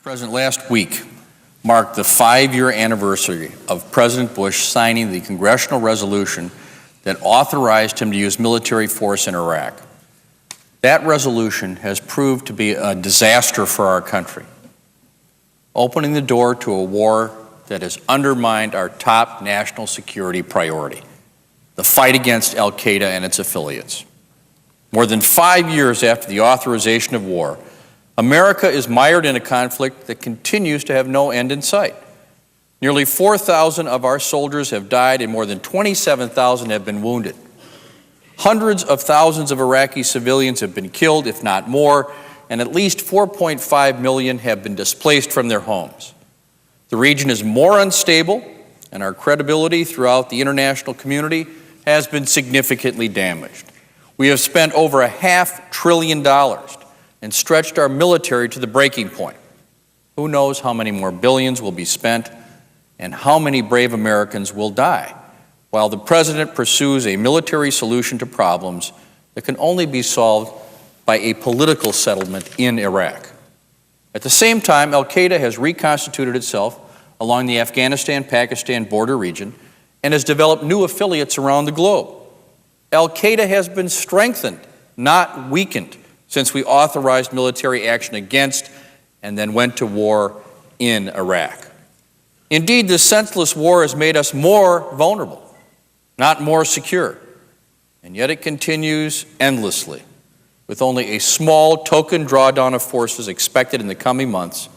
President, last week marked the 5-year anniversary of President Bush signing the congressional resolution that authorized him to use military force in Iraq. That resolution has proved to be a disaster for our country, opening the door to a war that has undermined our top national security priority, the fight against al-Qaeda and its affiliates. More than 5 years after the authorization of war, America is mired in a conflict that continues to have no end in sight. Nearly 4,000 of our soldiers have died and more than 27,000 have been wounded. Hundreds of thousands of Iraqi civilians have been killed, if not more, and at least 4.5 million have been displaced from their homes. The region is more unstable, and our credibility throughout the international community has been significantly damaged. We have spent over $500 billion and stretched our military to the breaking point. Who knows how many more billions will be spent and how many brave Americans will die while the President pursues a military solution to problems that can only be solved by a political settlement in Iraq. At the same time, al-Qaeda has reconstituted itself along the Afghanistan-Pakistan border region and has developed new affiliates around the globe. Al-Qaeda has been strengthened, not weakened, since we authorized military action against and then went to war in Iraq. Indeed, this senseless war has made us more vulnerable, not more secure, and yet it continues endlessly, with only a small token drawdown of forces expected in the coming months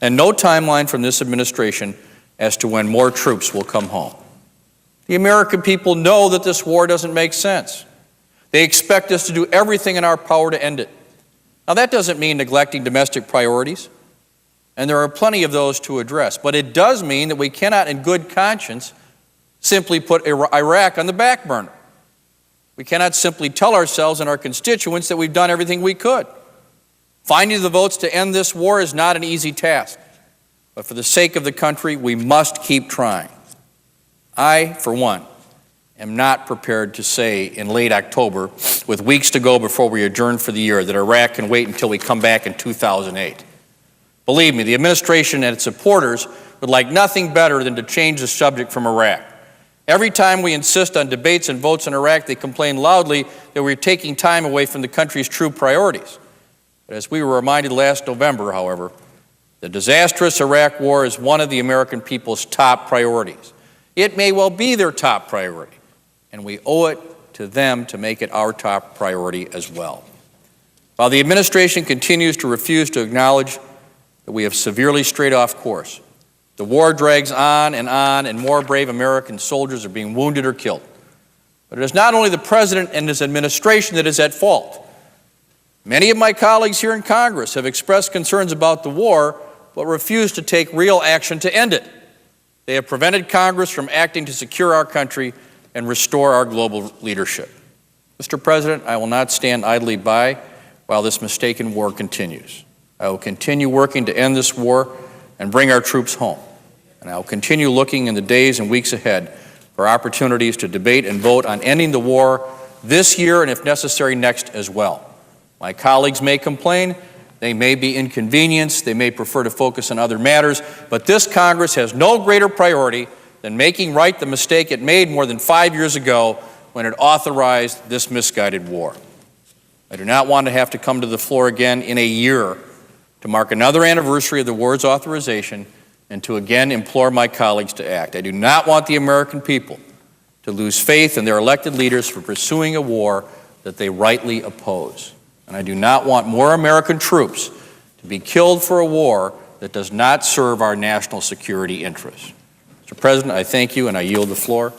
and no timeline from this administration as to when more troops will come home. The American people know that this war doesn't make sense. They expect us to do everything in our power to end it. Now, that doesn't mean neglecting domestic priorities, and there are plenty of those to address, but it does mean that we cannot, in good conscience, simply put Iraq on the back burner. We cannot simply tell ourselves and our constituents that we've done everything we could. Finding the votes to end this war is not an easy task, but for the sake of the country, we must keep trying. I, for one, am not prepared to say in late October, with weeks to go before we adjourn for the year, that Iraq can wait until we come back in 2008. Believe me, the administration and its supporters would like nothing better than to change the subject from Iraq. Every time we insist on debates and votes in Iraq, they complain loudly that we're taking time away from the country's true priorities. But as we were reminded last November, however, the disastrous Iraq war is one of the American people's top priorities. It may well be their top priority, and we owe it to them to make it our top priority as well. While the administration continues to refuse to acknowledge that we have severely strayed off course, the war drags on, and more brave American soldiers are being wounded or killed. But it is not only the President and his administration that is at fault. Many of my colleagues here in Congress have expressed concerns about the war, but refused to take real action to end it. They have prevented Congress from acting to secure our country and restore our global leadership. Mr. President, I will not stand idly by while this mistaken war continues. I will continue working to end this war and bring our troops home. And I will continue looking in the days and weeks ahead for opportunities to debate and vote on ending the war this year and, if necessary, next as well. My colleagues may complain, they may be inconvenienced, they may prefer to focus on other matters, but this Congress has no greater priority than making right the mistake it made more than 5 years ago when it authorized this misguided war. I do not want to have to come to the floor again in a year to mark another anniversary of the war's authorization and to again implore my colleagues to act. I do not want the American people to lose faith in their elected leaders for pursuing a war that they rightly oppose. And I do not want more American troops to be killed for a war that does not serve our national security interests. Mr. President, I thank you and I yield the floor.